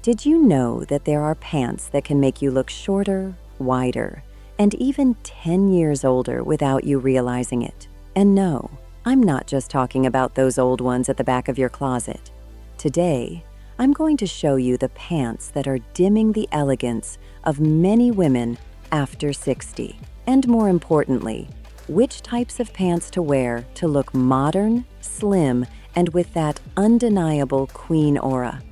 Did you know that there are pants that can make you look shorter, wider, and even 10 years older without you realizing it? And no, I'm not just talking about those old ones at the back of your closet. Today, I'm going to show you the pants that are dimming the elegance of many women after 60. And more importantly, which types of pants to wear to look modern, slim, and with that undeniable queen aura.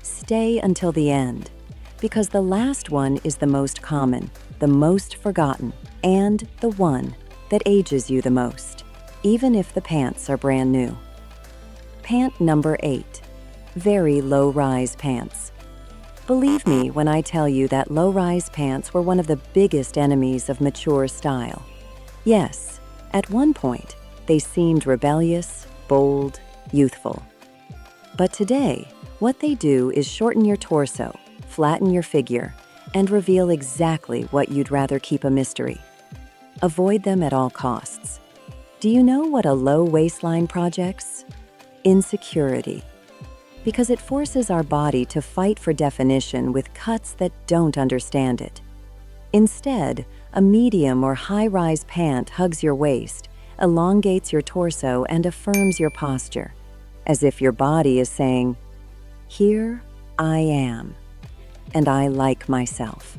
Stay until the end, because the last one is the most common, the most forgotten, and the one that ages you the most, even if the pants are brand new. Pant number 8, very low-rise pants. Believe me when I tell you that low-rise pants were one of the biggest enemies of mature style. Yes, at one point, they seemed rebellious, bold, youthful. But today, what they do is shorten your torso, flatten your figure, and reveal exactly what you'd rather keep a mystery. Avoid them at all costs. Do you know what a low waistline projects? Insecurity. Because it forces our body to fight for definition with cuts that don't understand it. Instead, a medium or high-rise pant hugs your waist, elongates your torso, and affirms your posture, as if your body is saying, "Here I am, and I like myself."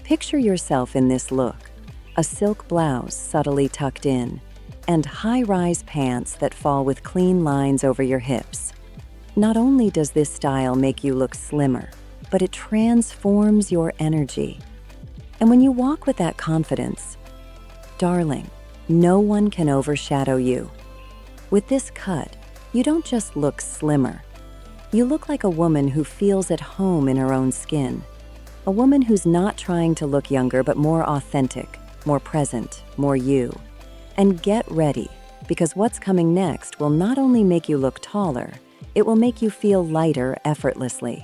Picture yourself in this look, a silk blouse subtly tucked in, and high-rise pants that fall with clean lines over your hips. Not only does this style make you look slimmer, but it transforms your energy. And when you walk with that confidence, darling, no one can overshadow you. With this cut, you don't just look slimmer. You look like a woman who feels at home in her own skin. A woman who's not trying to look younger, but more authentic, more present, more you. And get ready, because what's coming next will not only make you look taller, it will make you feel lighter effortlessly.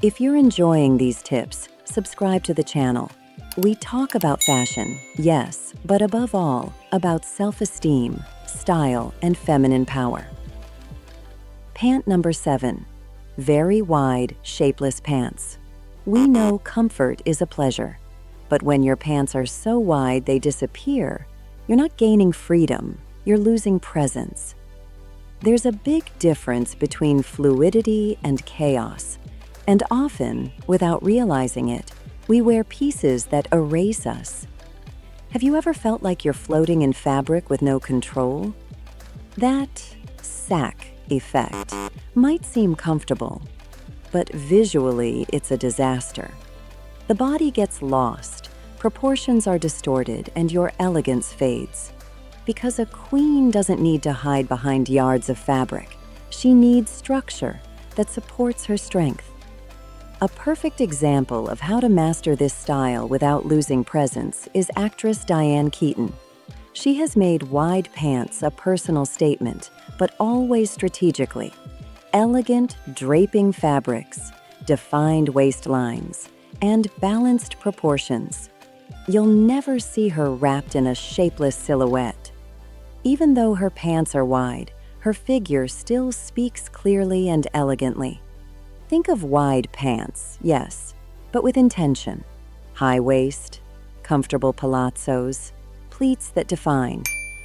If you're enjoying these tips, subscribe to the channel. We talk about fashion, yes, but above all, about self-esteem, style, and feminine power. Pant number 7, very wide, shapeless pants. We know comfort is a pleasure, but when your pants are so wide they disappear, you're not gaining freedom, you're losing presence. There's a big difference between fluidity and chaos, and often, without realizing it, we wear pieces that erase us. Have you ever felt like you're floating in fabric with no control? That sack effect might seem comfortable, but visually it's a disaster. The body gets lost, proportions are distorted, and your elegance fades. Because a queen doesn't need to hide behind yards of fabric. She needs structure that supports her strength. A perfect example of how to master this style without losing presence is actress Diane Keaton. She has made wide pants a personal statement, but always strategically. Elegant, draping fabrics, defined waistlines, and balanced proportions. You'll never see her wrapped in a shapeless silhouette. Even though her pants are wide, her figure still speaks clearly and elegantly. Think of wide pants, yes, but with intention. High waist, comfortable palazzos, pleats that define,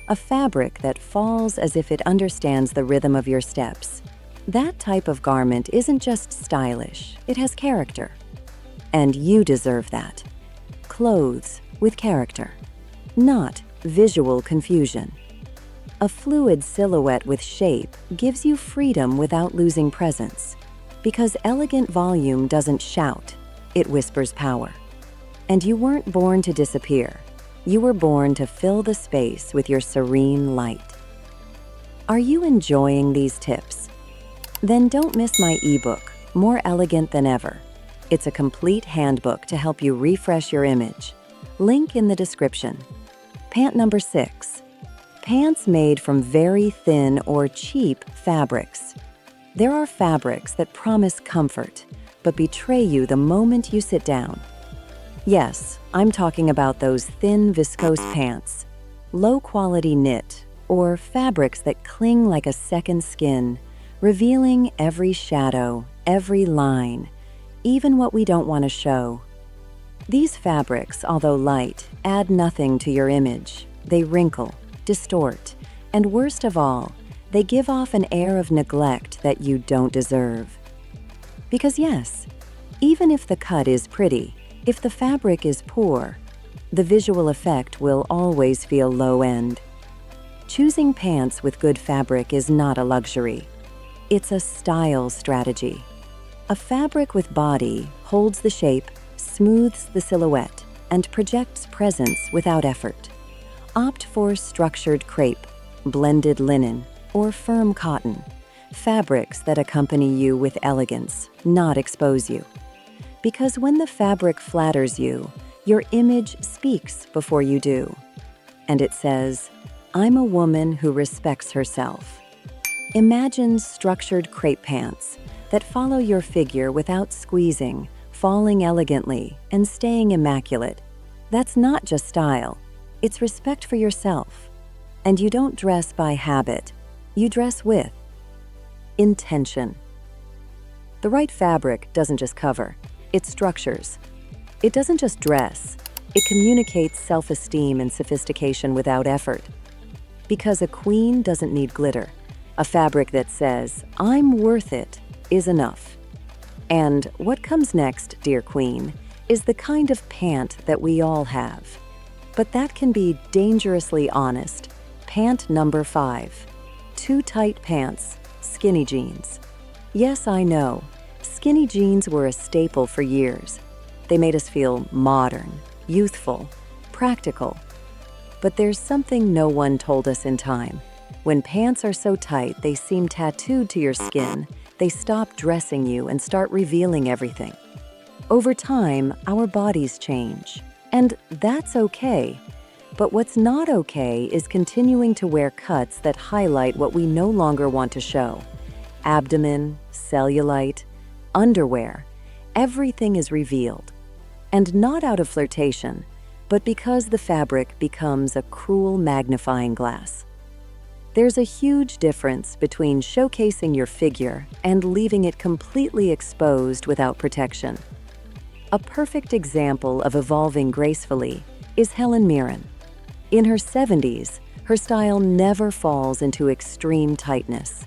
a fabric that falls as if it understands the rhythm of your steps. That type of garment isn't just stylish, it has character. And you deserve that. Clothes with character, not visual confusion. A fluid silhouette with shape gives you freedom without losing presence. Because elegant volume doesn't shout, it whispers power. And you weren't born to disappear. You were born to fill the space with your serene light. Are you enjoying these tips? Then don't miss my ebook, More Elegant Than Ever. It's a complete handbook to help you refresh your image. Link in the description. Pant number 6. Pants made from very thin or cheap fabrics. There are fabrics that promise comfort, but betray you the moment you sit down. Yes, I'm talking about those thin viscose pants, low-quality knit, or fabrics that cling like a second skin, revealing every shadow, every line, even what we don't want to show. These fabrics, although light, add nothing to your image. They wrinkle, distort, and worst of all, they give off an air of neglect that you don't deserve. Because yes, even if the cut is pretty, if the fabric is poor, the visual effect will always feel low-end. Choosing pants with good fabric is not a luxury. It's a style strategy. A fabric with body holds the shape, smooths the silhouette, and projects presence without effort. Opt for structured crepe, blended linen, or firm cotton, fabrics that accompany you with elegance, not expose you. Because when the fabric flatters you, your image speaks before you do. And it says, "I'm a woman who respects herself." Imagine structured crepe pants that follow your figure without squeezing, falling elegantly, and staying immaculate. That's not just style, it's respect for yourself. And you don't dress by habit, you dress with intention. The right fabric doesn't just cover, it structures. It doesn't just dress, it communicates self-esteem and sophistication without effort. Because a queen doesn't need glitter. A fabric that says, "I'm worth it," is enough. And what comes next, dear queen, is the kind of pant that we all have. But that can be dangerously honest. Pant number 5. Too tight pants, skinny jeans. Yes, I know. Skinny jeans were a staple for years. They made us feel modern, youthful, practical. But there's something no one told us in time. When pants are so tight they seem tattooed to your skin, they stop dressing you and start revealing everything. Over time, our bodies change. And that's okay. But what's not okay is continuing to wear cuts that highlight what we no longer want to show. Abdomen, cellulite, underwear, everything is revealed. And not out of flirtation, but because the fabric becomes a cruel magnifying glass. There's a huge difference between showcasing your figure and leaving it completely exposed without protection. A perfect example of evolving gracefully is Helen Mirren. In her 70s, her style never falls into extreme tightness.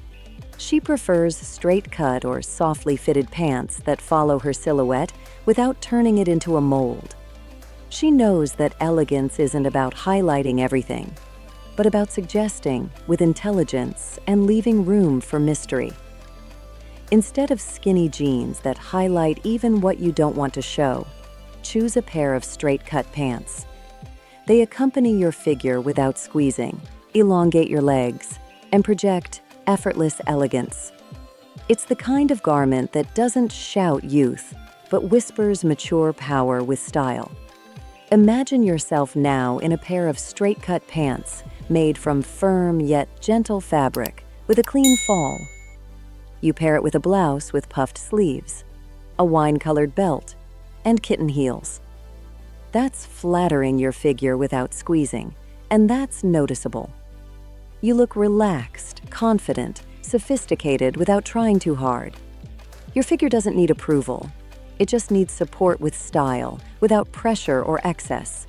She prefers straight-cut or softly fitted pants that follow her silhouette without turning it into a mold. She knows that elegance isn't about highlighting everything, but about suggesting with intelligence and leaving room for mystery. Instead of skinny jeans that highlight even what you don't want to show, choose a pair of straight-cut pants. They accompany your figure without squeezing, elongate your legs, and project effortless elegance. It's the kind of garment that doesn't shout youth, but whispers mature power with style. Imagine yourself now in a pair of straight-cut pants made from firm yet gentle fabric with a clean fall. You pair it with a blouse with puffed sleeves, a wine-colored belt, and kitten heels. That's flattering your figure without squeezing, and that's noticeable. You look relaxed, confident, sophisticated without trying too hard. Your figure doesn't need approval. It just needs support with style, without pressure or excess.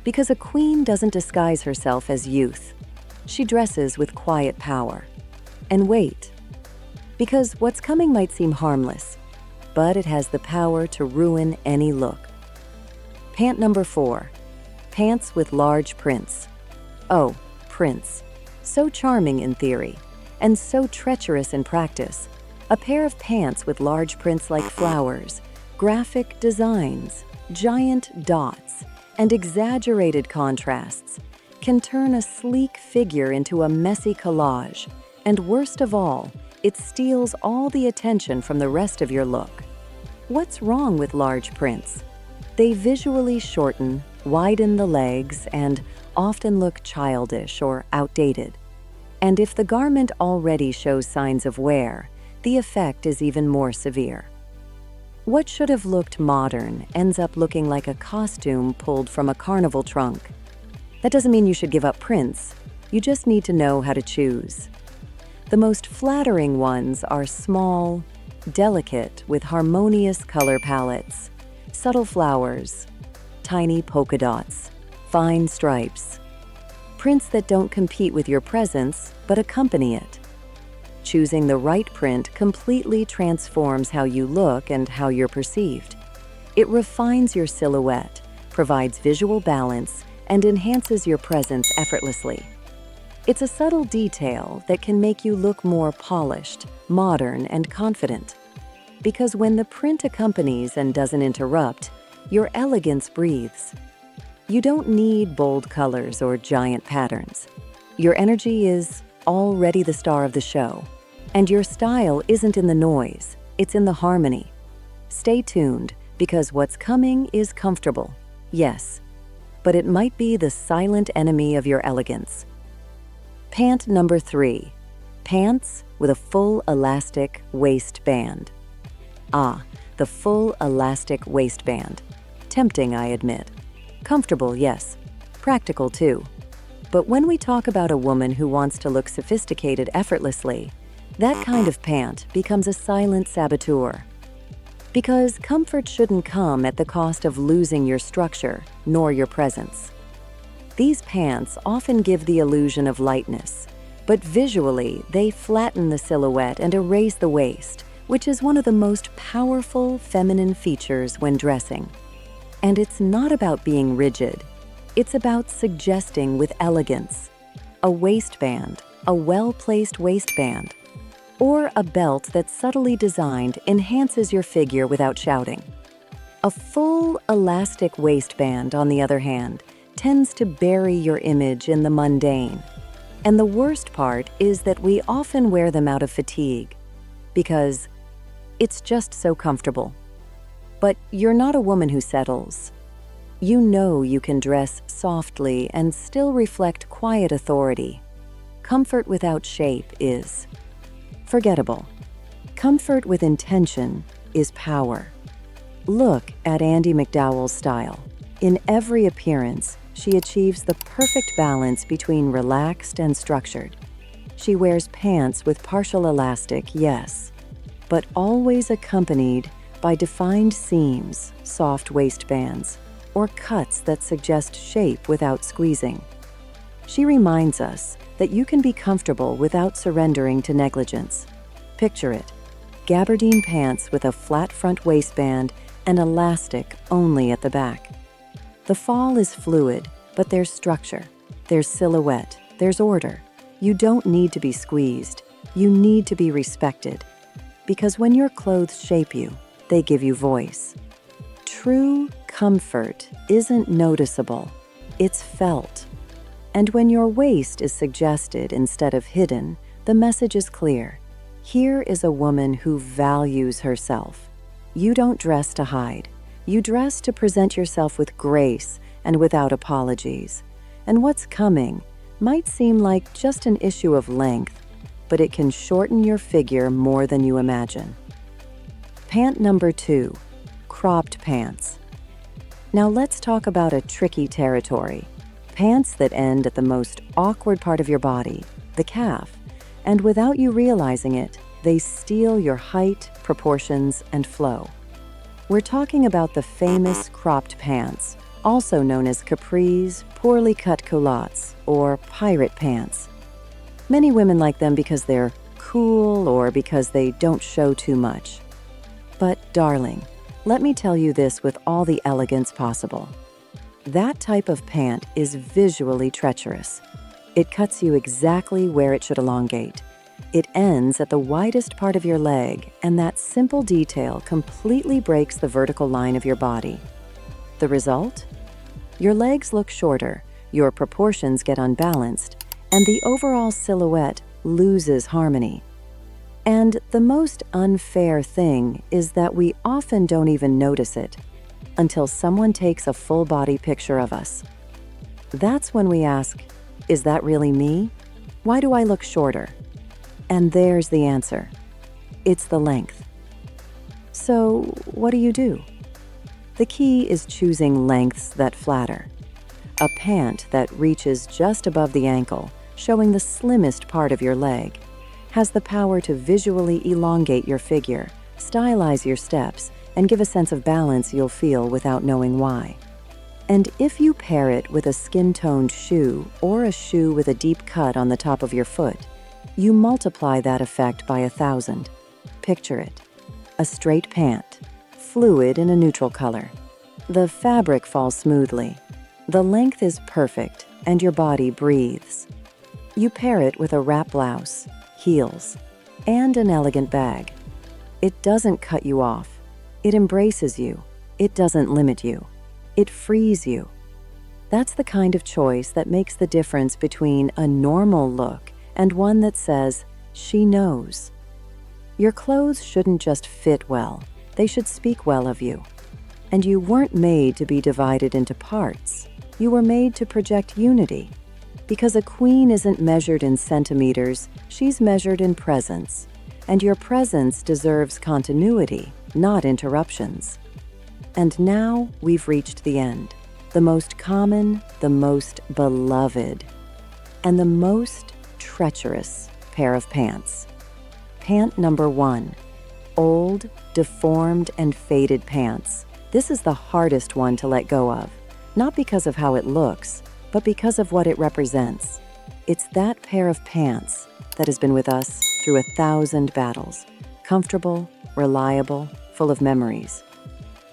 Because a queen doesn't disguise herself as youth. She dresses with quiet power. And wait. Because what's coming might seem harmless, but it has the power to ruin any look. Pant number 4. Pants with large prints. Oh, prints. So charming in theory, and so treacherous in practice. A pair of pants with large prints like flowers, graphic designs, giant dots, and exaggerated contrasts can turn a sleek figure into a messy collage. And worst of all, it steals all the attention from the rest of your look. What's wrong with large prints? They visually shorten, widen the legs, and often look childish or outdated. And if the garment already shows signs of wear, the effect is even more severe. What should have looked modern ends up looking like a costume pulled from a carnival trunk. That doesn't mean you should give up prints. You just need to know how to choose. The most flattering ones are small, delicate with harmonious color palettes, subtle flowers, tiny polka dots, fine stripes. Prints that don't compete with your presence, but accompany it. Choosing the right print completely transforms how you look and how you're perceived. It refines your silhouette, provides visual balance, and enhances your presence effortlessly. It's a subtle detail that can make you look more polished, modern, and confident. Because when the print accompanies and doesn't interrupt, your elegance breathes. You don't need bold colors or giant patterns. Your energy is already the star of the show. And your style isn't in the noise, it's in the harmony. Stay tuned, because what's coming is comfortable, yes, but it might be the silent enemy of your elegance. Pant number 3, pants with a full elastic waistband. Ah, the full elastic waistband. Tempting, I admit. Comfortable, yes. Practical, too. But when we talk about a woman who wants to look sophisticated effortlessly, that kind of pant becomes a silent saboteur. Because comfort shouldn't come at the cost of losing your structure, nor your presence. These pants often give the illusion of lightness, but visually they flatten the silhouette and erase the waist, which is one of the most powerful feminine features when dressing. And it's not about being rigid, it's about suggesting with elegance. A waistband, a well-placed waistband, or a belt that's subtly designed enhances your figure without shouting. A full elastic waistband, on the other hand, tends to bury your image in the mundane. And the worst part is that we often wear them out of fatigue, because it's just so comfortable. But you're not a woman who settles. You know you can dress softly and still reflect quiet authority. Comfort without shape is forgettable. Comfort with intention is power. Look at Andie MacDowell's style. In every appearance, she achieves the perfect balance between relaxed and structured. She wears pants with partial elastic, yes, but always accompanied by defined seams, soft waistbands, or cuts that suggest shape without squeezing. She reminds us that you can be comfortable without surrendering to negligence. Picture it: gabardine pants with a flat front waistband and elastic only at the back. The fall is fluid, but there's structure, there's silhouette, there's order. You don't need to be squeezed, you need to be respected. Because when your clothes shape you, they give you voice. True comfort isn't noticeable, it's felt. And when your waist is suggested instead of hidden, the message is clear. Here is a woman who values herself. You don't dress to hide. You dress to present yourself with grace and without apologies. And what's coming might seem like just an issue of length, but it can shorten your figure more than you imagine. Pant number 2, cropped pants. Now let's talk about a tricky territory. Pants that end at the most awkward part of your body, the calf, and without you realizing it, they steal your height, proportions, and flow. We're talking about the famous cropped pants, also known as capris, poorly cut culottes, or pirate pants. Many women like them because they're cool or because they don't show too much. But darling, let me tell you this with all the elegance possible. That type of pant is visually treacherous. It cuts you exactly where it should elongate. It ends at the widest part of your leg, and that simple detail completely breaks the vertical line of your body. The result? Your legs look shorter, your proportions get unbalanced, and the overall silhouette loses harmony. And the most unfair thing is that we often don't even notice it until someone takes a full-body picture of us. That's when we ask, is that really me? Why do I look shorter? And there's the answer. It's the length. So, what do? The key is choosing lengths that flatter. A pant that reaches just above the ankle, showing the slimmest part of your leg, has the power to visually elongate your figure, stylize your steps, and give a sense of balance you'll feel without knowing why. And if you pair it with a skin-toned shoe or a shoe with a deep cut on the top of your foot, you multiply that effect by 1,000. Picture it. A straight pant, fluid in a neutral color. The fabric falls smoothly. The length is perfect, and your body breathes. You pair it with a wrap blouse, heels, and an elegant bag. It doesn't cut you off. It embraces you. It doesn't limit you. It frees you. That's the kind of choice that makes the difference between a normal look and one that says, "She knows." Your clothes shouldn't just fit well, they should speak well of you. And you weren't made to be divided into parts. You were made to project unity. Because a queen isn't measured in centimeters, she's measured in presence. And your presence deserves continuity, not interruptions. And now we've reached the end. The most common, the most beloved, and the most treacherous pair of pants. Pant number 1. Old, deformed, and faded pants. This is the hardest one to let go of, not because of how it looks, but because of what it represents. It's that pair of pants that has been with us through 1,000 battles, comfortable, reliable, full of memories,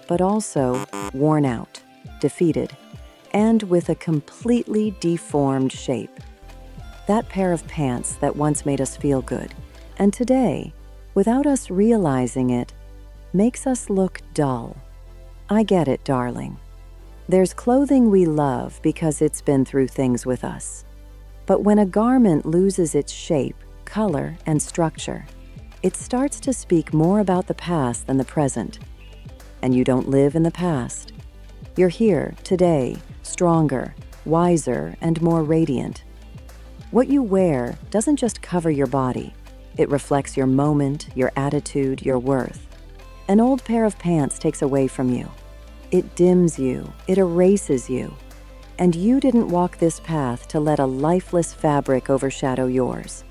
but also worn out, defeated, and with a completely deformed shape. That pair of pants that once made us feel good, and today, without us realizing it, makes us look dull. I get it, darling. There's clothing we love because it's been through things with us. But when a garment loses its shape, color, and structure, it starts to speak more about the past than the present. And you don't live in the past. You're here, today, stronger, wiser, and more radiant. What you wear doesn't just cover your body. It reflects your moment, your attitude, your worth. An old pair of pants takes away from you. It dims you, it erases you. And you didn't walk this path to let a lifeless fabric overshadow yours.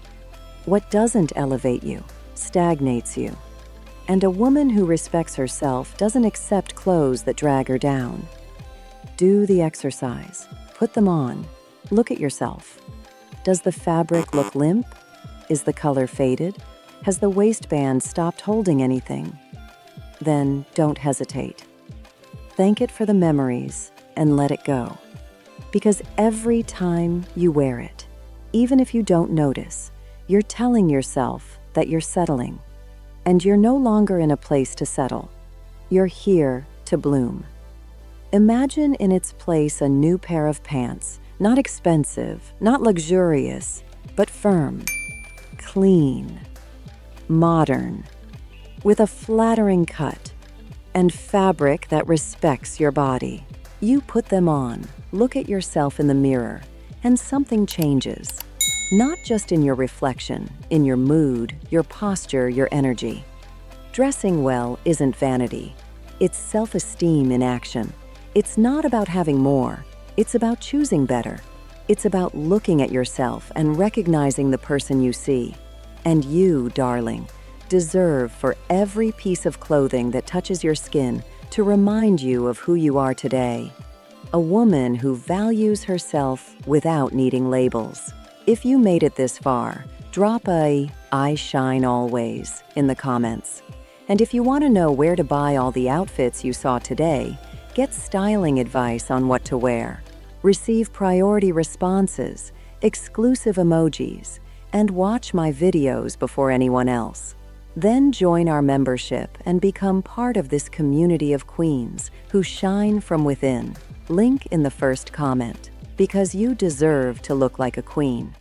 What doesn't elevate you stagnates you. And a woman who respects herself doesn't accept clothes that drag her down. Do the exercise. Put them on. Look at yourself. Does the fabric look limp? Is the color faded? Has the waistband stopped holding anything? Then don't hesitate. Thank it for the memories and let it go. Because every time you wear it, even if you don't notice, you're telling yourself that you're settling. And you're no longer in a place to settle. You're here to bloom. Imagine in its place a new pair of pants, not expensive, not luxurious, but firm, clean, modern, with a flattering cut, and fabric that respects your body. You put them on, look at yourself in the mirror, and something changes. Not just in your reflection, in your mood, your posture, your energy. Dressing well isn't vanity. It's self-esteem in action. It's not about having more. It's about choosing better. It's about looking at yourself and recognizing the person you see. And you, darling, deserve for every piece of clothing that touches your skin to remind you of who you are today. A woman who values herself without needing labels. If you made it this far, drop a "I shine always" in the comments. And if you want to know where to buy all the outfits you saw today, get styling advice on what to wear, receive priority responses, exclusive emojis, and watch my videos before anyone else. Then join our membership and become part of this community of queens who shine from within. Link in the first comment. Because you deserve to look like a queen.